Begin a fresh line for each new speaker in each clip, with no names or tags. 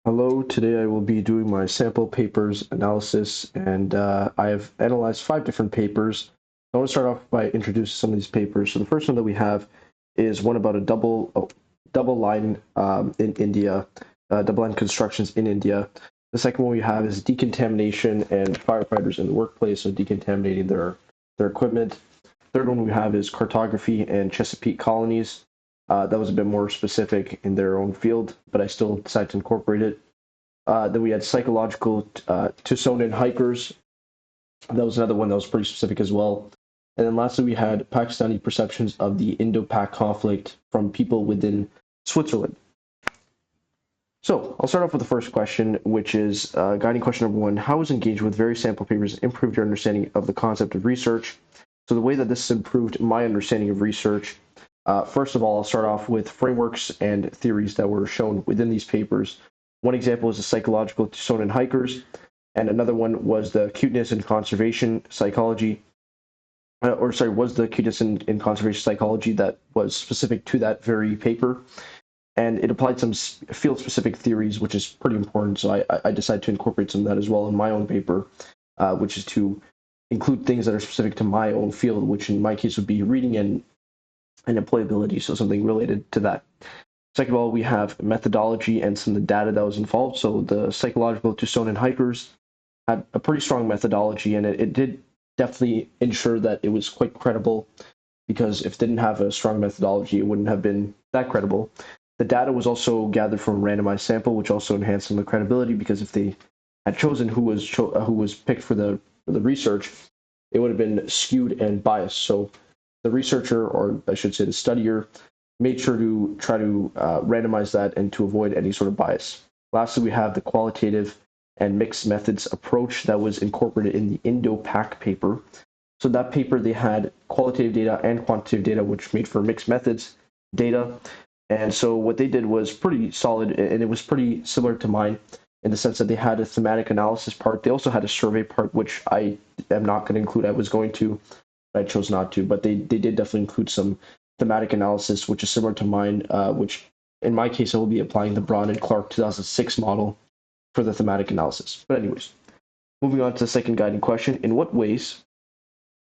Hello, today I will be doing my sample papers analysis, and I have analyzed 5 different papers. I want to start off by introducing some of these papers. So the first one that we have is one about a double line in India, double line constructions in India. The second one we have is decontamination and firefighters in the workplace, so decontaminating their equipment. Third one we have is cartography and Chesapeake colonies. That was a bit more specific in their own field, but I still decided to incorporate it. Then we had psychological Tucsonan hikers. That was another one that was pretty specific as well. And then lastly, we had Pakistani perceptions of the Indo-Pak conflict from people within Switzerland. So I'll start off with the first question, which is guiding question number 1. How has engaging with various sample papers improved your understanding of the concept of research? So the way that this has improved my understanding of research, first of all, I'll start off with frameworks and theories that were shown within these papers. One example is the psychological Tucsonan hikers, and another one was the cuteness and conservation psychology, was the cuteness in conservation psychology that was specific to that very paper. And it applied some field-specific theories, which is pretty important. So I decided to incorporate some of that as well in my own paper, which is to include things that are specific to my own field, which in my case would be reading and employability, so something related to that. Second of all, we have methodology and some of the data that was involved. So the psychological Tucsonan hikers had a pretty strong methodology, and it did definitely ensure that it was quite credible, because if it didn't have a strong methodology, it wouldn't have been that credible. The data was also gathered from a randomized sample, which also enhanced some of the credibility, because if they had chosen who was picked for the research, it would have been skewed and biased. So the researcher, or I should say the studier, made sure to try to randomize that and to avoid any sort of bias. Lastly, we have the qualitative and mixed methods approach that was incorporated in the Indo-Pak paper. So that paper, they had qualitative data and quantitative data, which made for mixed methods data. And so what they did was pretty solid, and it was pretty similar to mine in the sense that they had a thematic analysis part. They also had a survey part, which I am not going to include. I was going to, but I chose not to. But they did definitely include some thematic analysis, which is similar to mine, which in my case, I will be applying the Braun and Clark 2006 model for the thematic analysis. But anyways, moving on to the second guiding question. In what ways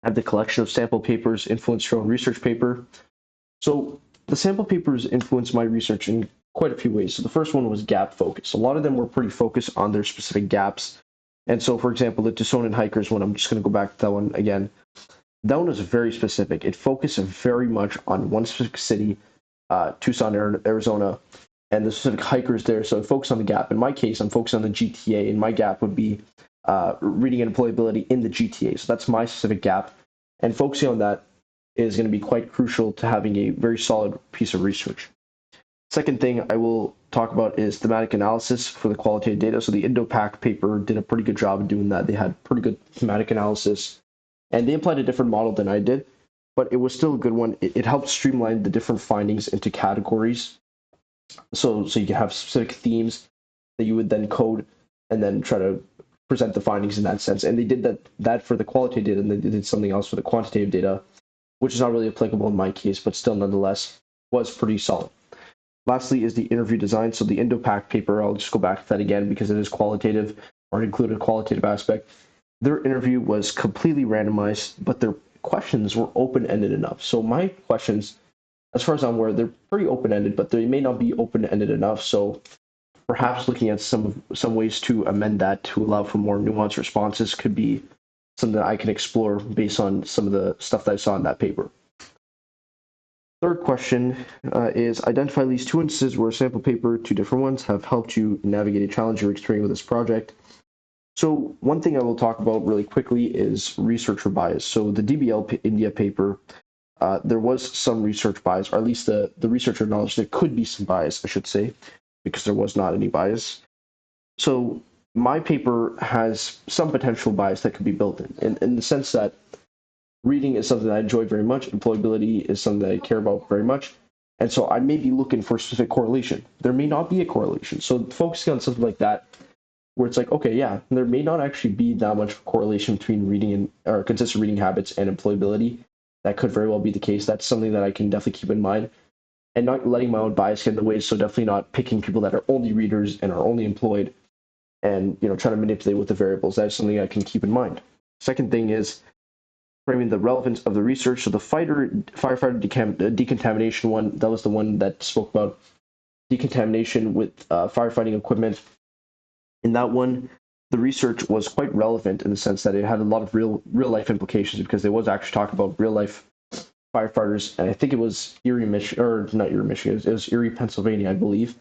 have the collection of sample papers influenced your own research paper? So the sample papers influenced my research in quite a few ways. So the first one was gap focus. A lot of them were pretty focused on their specific gaps. And so, for example, the Tucsonan hikers one, I'm just going to go back to that one again. That one was very specific. It focused very much on one specific city, Tucson, Arizona, and the specific hikers there. So it focused on the gap. In my case, I'm focused on the GTA, and my gap would be reading and employability in the GTA. So that's my specific gap. And focusing on that is going to be quite crucial to having a very solid piece of research. Second thing I will talk about is thematic analysis for the qualitative data. So the Indo-Pak paper did a pretty good job of doing that. They had pretty good thematic analysis, and they applied a different model than I did, but it was still a good one. It helped streamline the different findings into categories. So you can have specific themes that you would then code and then try to present the findings in that sense. And they did that for the qualitative data, and they did something else for the quantitative data, which is not really applicable in my case, but still nonetheless was pretty solid. Lastly is the interview design. So the Indo-Pak paper, I'll just go back to that again because it is qualitative, or it included a qualitative aspect. Their interview was completely randomized, but their questions were open-ended enough. So my questions, as far as I'm aware, they're pretty open-ended, but they may not be open-ended enough. So perhaps looking at some ways to amend that to allow for more nuanced responses could be something that I can explore based on some of the stuff that I saw in that paper. Third question is identify at least 2 instances where a sample paper, 2 different ones, have helped you navigate a challenge you're experiencing with this project. So one thing I will talk about really quickly is researcher bias. So the DBL India paper, there was some research bias, or at least the researcher acknowledged there could be some bias, I should say, because there was not any bias. So my paper has some potential bias that could be built in the sense that reading is something that I enjoy very much. Employability is something that I care about very much. And so I may be looking for a specific correlation. There may not be a correlation. So focusing on something like that, where it's like, okay, yeah, there may not actually be that much correlation between reading or consistent reading habits and employability. That could very well be the case. That's something that I can definitely keep in mind. and not letting my own bias get in the way. So definitely not picking people that are only readers and are only employed, and trying to manipulate with the variables. That's something I can keep in mind. Second thing is framing the relevance of the research. So the firefighter decontamination one, that was the one that spoke about decontamination with firefighting equipment. In that one, the research was quite relevant in the sense that it had a lot of real life implications, because they was actually talking about real life firefighters, and I think it was Erie, Michigan, or not Erie, Michigan. It was Erie, Pennsylvania, I believe.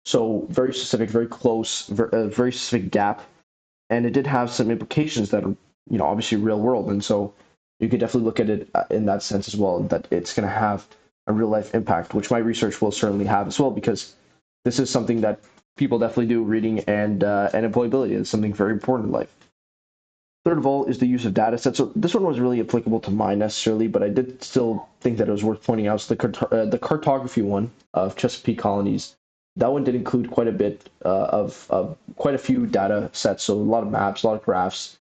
So very specific, very close, very specific gap, and it did have some implications that are obviously real world, and so you could definitely look at it in that sense as well, that it's going to have a real life impact, which my research will certainly have as well, because this is something that people definitely do. Reading and employability is something very important in life. Third of all is the use of data sets. So this one was really applicable to mine necessarily, but I did still think that it was worth pointing out. So the cartography one of Chesapeake colonies, that one did include quite a bit of quite a few data sets. So a lot of maps, a lot of graphs,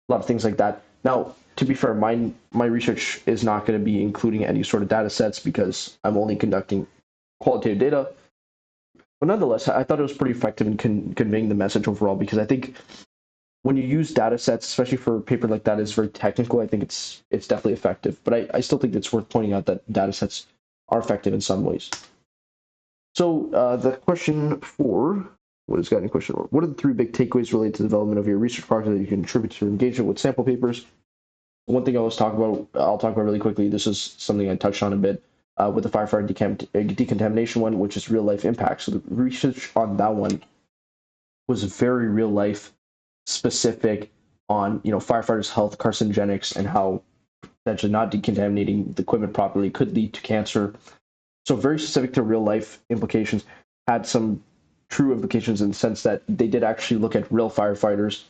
a lot of things like that. Now, to be fair, my research is not going to be including any sort of data sets, because I'm only conducting qualitative data. But nonetheless, I thought it was pretty effective in conveying the message overall, because I think when you use data sets, especially for a paper like that is very technical, I think it's definitely effective. But I still think it's worth pointing out that data sets are effective in some ways. So the question 4, what is guiding question 4? What are the 3 big takeaways related to the development of your research project that you can contribute to your engagement with sample papers? One thing I'll talk about really quickly. This is something I touched on a bit with the firefighter decontamination one, which is real life impact. So the research on that one was very real life specific on firefighters' health, carcinogenics, and how potentially not decontaminating the equipment properly could lead to cancer. So very specific to real life implications. Had some true implications in the sense that they did actually look at real firefighters.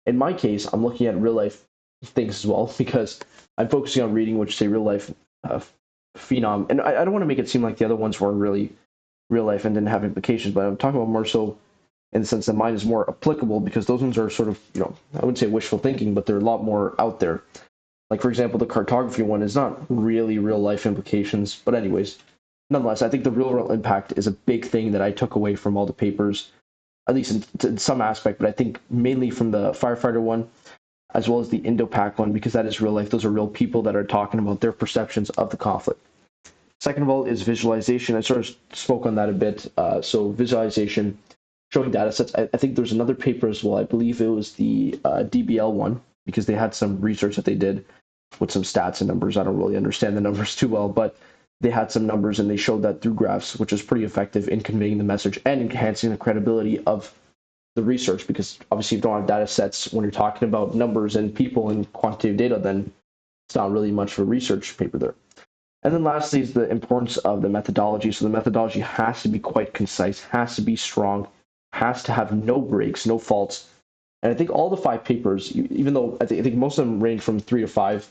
In my case, I'm looking at real life things as well, because I'm focusing on reading, which is a real life phenom. And I don't want to make it seem like the other ones weren't really real life and didn't have implications, but I'm talking about more so in the sense that mine is more applicable, because those ones are sort of, I wouldn't say wishful thinking, but they're a lot more out there. Like, for example, the cartography one is not really real life implications, but anyways, nonetheless, I think the real world impact is a big thing that I took away from all the papers, at least in some aspect, but I think mainly from the firefighter one, as well as the Indo-Pak one, because that is real life. Those are real people that are talking about their perceptions of the conflict. Second of all is visualization. I sort of spoke on that a bit. So visualization, showing data sets. I think there's another paper as well. I believe it was the DBL one, because they had some research that they did with some stats and numbers. I don't really understand the numbers too well, but they had some numbers and they showed that through graphs, which is pretty effective in conveying the message and enhancing the credibility of the research, because obviously if you don't have data sets when you're talking about numbers and people and quantitative data, then it's not really much of a research paper there. And then lastly is the importance of the methodology. So the methodology has to be quite concise, has to be strong, has to have no breaks, no faults. And I think all the 5 papers, even though I think most of them range from 3 to 5,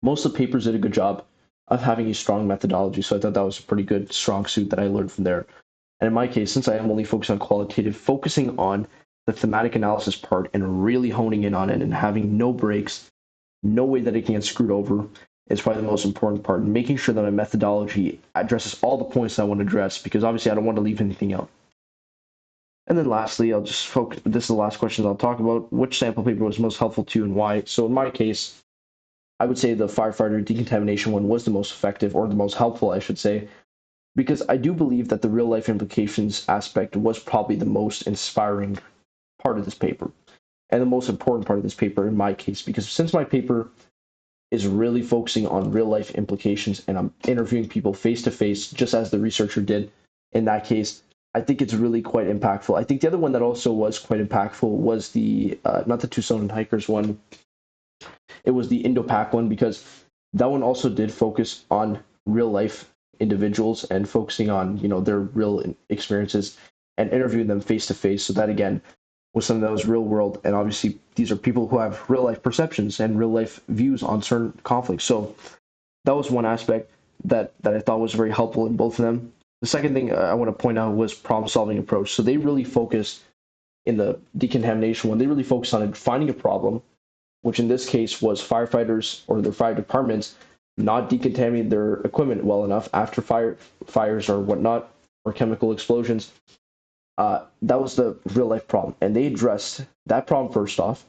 most of the papers did a good job of having a strong methodology. So I thought that was a pretty good, strong suit that I learned from there. And in my case, since I am only focused on qualitative, focusing on the thematic analysis part and really honing in on it and having no breaks, no way that it can get screwed over, is probably the most important part. And making sure that my methodology addresses all the points I want to address, because obviously I don't want to leave anything out. And then lastly, I'll just focus, this is the last question I'll talk about. Which sample paper was most helpful to you and why? So in my case, I would say the firefighter decontamination one was the most effective, or the most helpful, I should say, because I do believe that the real life implications aspect was probably the most inspiring part of this paper, and the most important part of this paper in my case, because since my paper is really focusing on real life implications and I'm interviewing people face to face, just as the researcher did in that case, I think it's really quite impactful. I think the other one that also was quite impactful was the, not the Tucson hikers one, it was the Indo-Pak one, because that one also did focus on real life individuals and focusing on, their real experiences and interviewing them face to face. So that again was something that was real world. And obviously these are people who have real life perceptions and real life views on certain conflicts. So that was one aspect that I thought was very helpful in both of them. The second thing I want to point out was problem solving approach. So they really focused in the decontamination one, they really focused on finding a problem, which in this case was firefighters or their fire departments not decontaminate their equipment well enough after fires or whatnot, or chemical explosions. That was the real life problem, and they addressed that problem first off,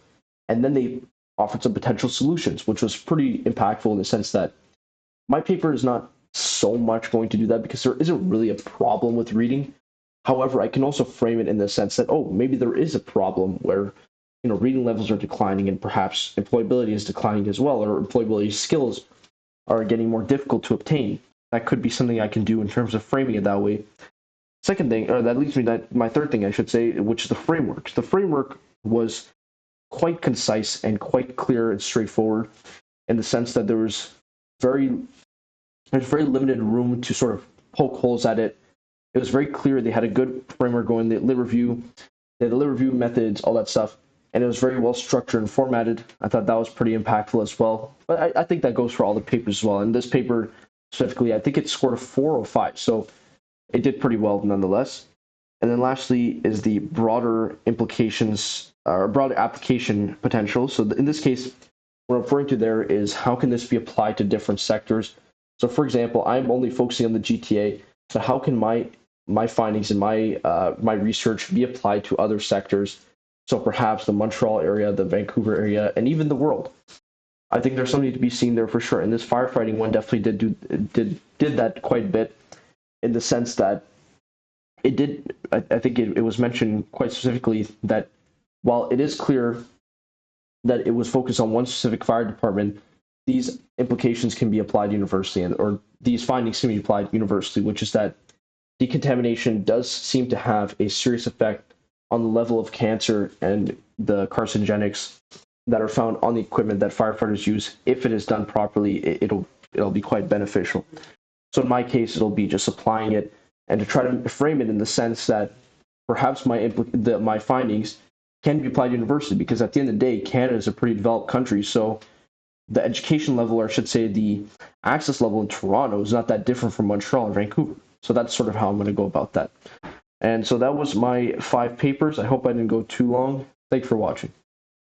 and then they offered some potential solutions, which was pretty impactful in the sense that my paper is not so much going to do that because there isn't really a problem with reading. However, I can also frame it in the sense that, oh, maybe there is a problem where reading levels are declining and perhaps employability is declining as well, or employability skills are getting more difficult to obtain. That could be something I can do in terms of framing it that way. Second thing, or that leads me to my third thing, I should say, which is the framework. The framework was quite concise and quite clear and straightforward in the sense that there's very limited room to sort of poke holes at it. It was very clear they had a good framework going. They had lit review methods, all that stuff, and it was very well structured and formatted. I thought that was pretty impactful as well. But I think that goes for all the papers as well. And this paper specifically, I think it scored a 4 or 5, so it did pretty well nonetheless. And then lastly is the broader implications or broader application potential. So in this case, what I'm referring to there is how can this be applied to different sectors. So for example, I'm only focusing on the GTA. So how can my findings and my research be applied to other sectors? So perhaps the Montreal area, the Vancouver area, and even the world. I think there's something to be seen there for sure. And this firefighting one definitely did that quite a bit, in the sense that it did. I think it was mentioned quite specifically that while it is clear that it was focused on one specific fire department, these implications can be applied universally, or these findings can be applied universally, which is that decontamination does seem to have a serious effect on the level of cancer and the carcinogenics that are found on the equipment that firefighters use. If it is done properly, it'll be quite beneficial. So in my case, it'll be just applying it and to try to frame it in the sense that perhaps my findings can be applied universally, because at the end of the day, Canada is a pretty developed country, so the education level, or I should say the access level in Toronto, is not that different from Montreal and Vancouver. So that's sort of how I'm going to go about that. And so that was my 5 papers. I hope I didn't go too long. Thanks for watching.